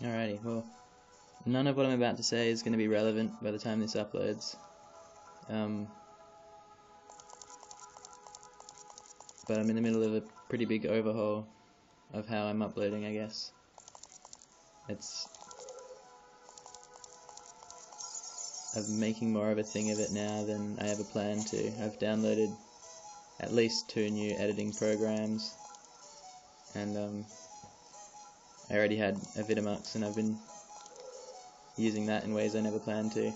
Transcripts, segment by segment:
Alrighty, well, none of what I'm about to say is going to be relevant by the time this uploads. But I'm in the middle of a pretty big overhaul of how I'm uploading, I guess. I'm making more of a thing of it now than I ever planned to. I've downloaded at least 2 new editing programs, and I already had a Vidimux, and I've been using that in ways I never planned to.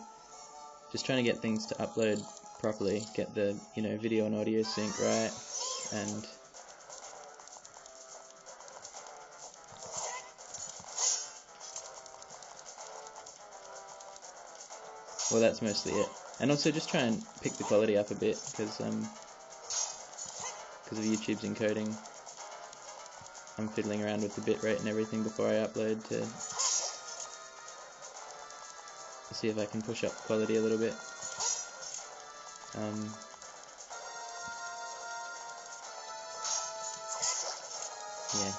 Just trying to get things to upload properly, get the video and audio sync right, and well, that's mostly it. And also just try and pick the quality up a bit, because of YouTube's encoding. I'm fiddling around with the bitrate and everything before I upload to see if I can push up the quality a little bit. Yeah.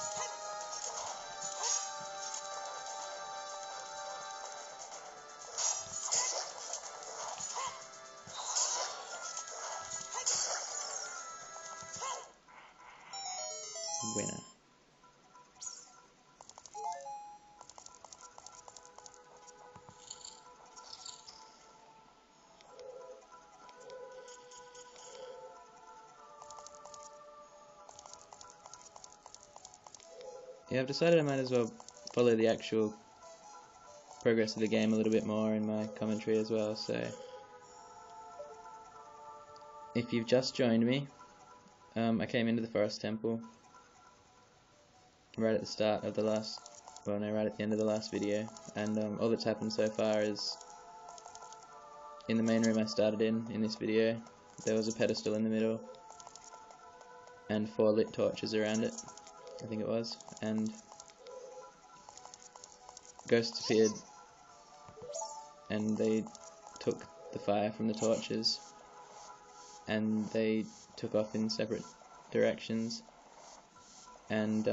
Winner. Yeah, I've decided I might as well follow the actual progress of the game a little bit more in my commentary as well, so if you've just joined me, I came into the Forest Temple right at the start of the last, well no, right at the end of the last video, and all that's happened so far is, in the main room I started in this video, there was a pedestal in the middle, and 4 lit torches around it, I think it was, and ghosts appeared, and they took the fire from the torches, and they took off in separate directions, and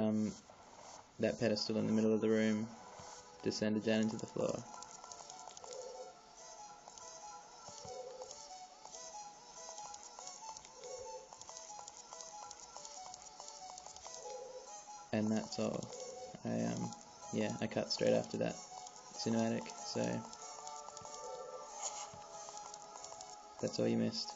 that pedestal in the middle of the room descended down into the floor. And that's all. I cut straight after that cinematic, so that's all you missed.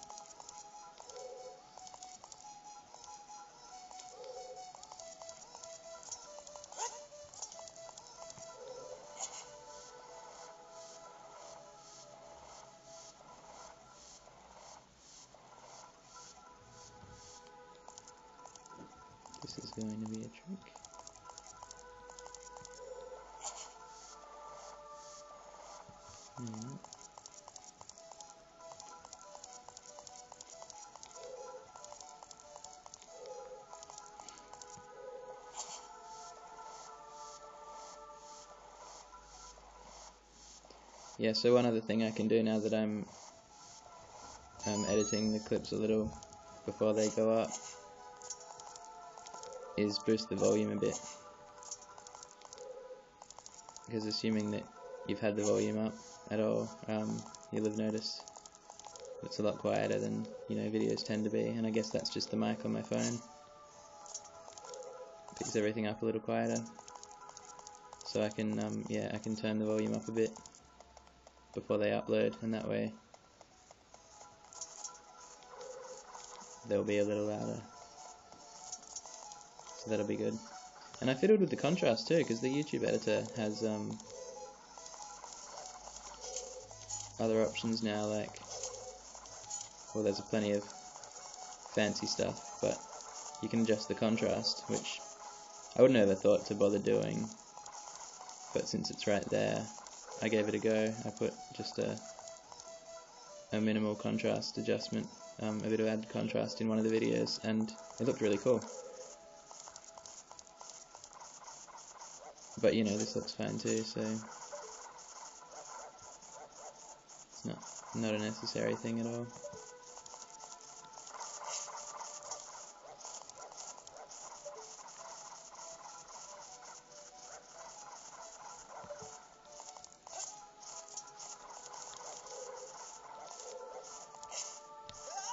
This is going to be a trick. Yeah, so one other thing I can do now that I'm editing the clips a little before they go up is boost the volume a bit, because assuming that you've had the volume up at all, you'll have noticed it's a lot quieter than videos tend to be, and I guess that's just the mic on my phone. Picks everything up a little quieter, so I can I can turn the volume up a bit before they upload, and that way they'll be a little louder. So that'll be good. And I fiddled with the contrast too, because the YouTube editor has other options now, like, well, there's plenty of fancy stuff, but you can adjust the contrast, which I would never thought to bother doing, but since it's right there, I gave it a go. I put just a minimal contrast adjustment, a bit of added contrast in one of the videos, and it looked really cool. But this looks fine too, so it's not a necessary thing at all.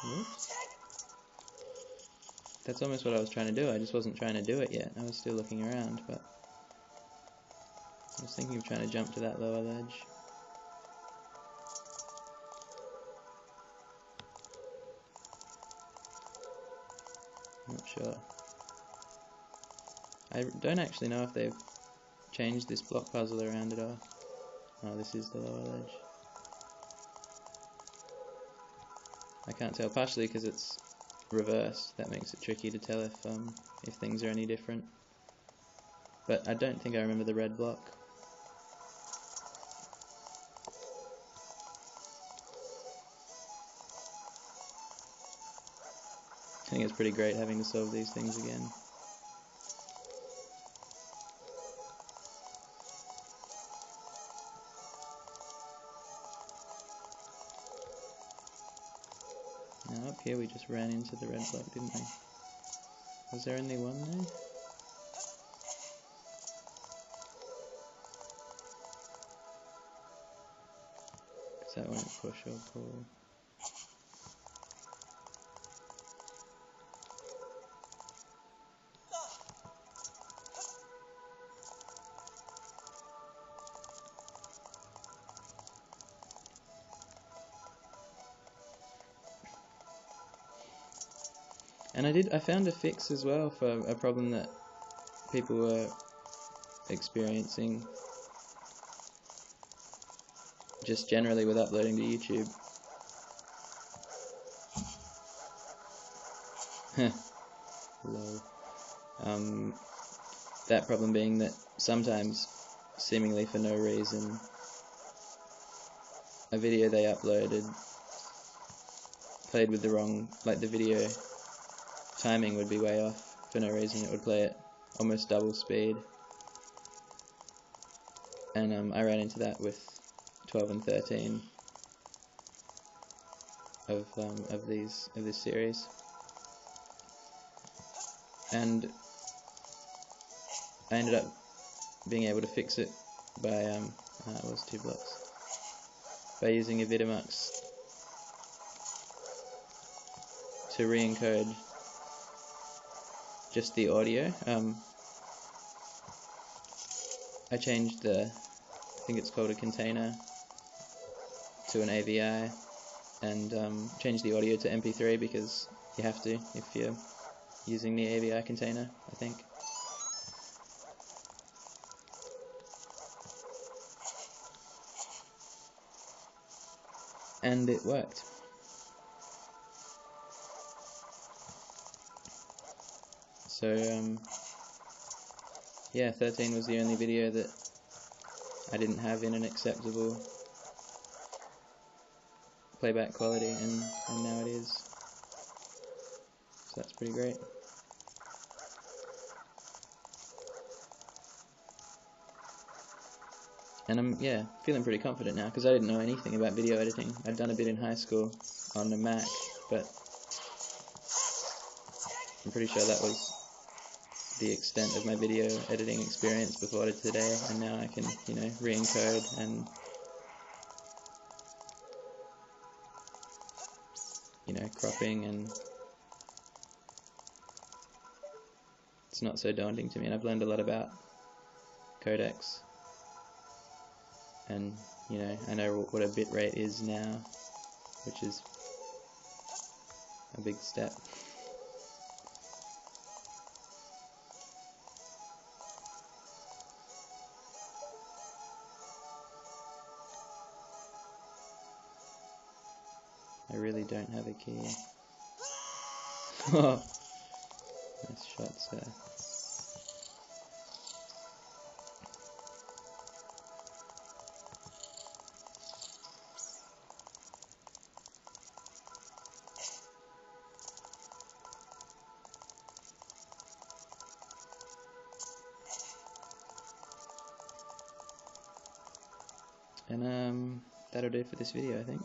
Whoops. That's almost what I was trying to do. I just wasn't trying to do it yet. I was still looking around, but I was thinking of trying to jump to that lower ledge. Not sure. I don't actually know if they've changed this block puzzle around at all. Oh, this is the lower ledge. I can't tell, partially because it's reversed. That makes it tricky to tell if things are any different. But I don't think I remember the red block. I think it's pretty great having to solve these things again. Now up here we just ran into the red block, didn't we? Was there only one there? Because that won't push or pull. And I found a fix as well for a problem that people were experiencing just generally with uploading to YouTube. Lol. That problem being that sometimes, seemingly for no reason, a video they uploaded played with the wrong, like the video timing would be way off for no reason. It would play at almost double speed, and I ran into that with 12 and 13 of this series, and I ended up being able to fix it by it was 2 blocks, by using a Vidimux to re-encode just the audio. I changed I think it's called a container, to an AVI, and changed the audio to MP3 because you have to if you're using the AVI container, I think. And it worked. So, yeah, 13 was the only video that I didn't have in an acceptable playback quality, and now it is. So that's pretty great. And I'm, feeling pretty confident now, because I didn't know anything about video editing. I'd done a bit in high school on the Mac, but I'm pretty sure that was the extent of my video editing experience before today, and now I can, re-encode and, cropping, and it's not so daunting to me, and I've learned a lot about codecs, and, I know what a bit rate is now, which is a big step. I really don't have a key. Oh, nice shot, sir. And that'll do it for this video, I think.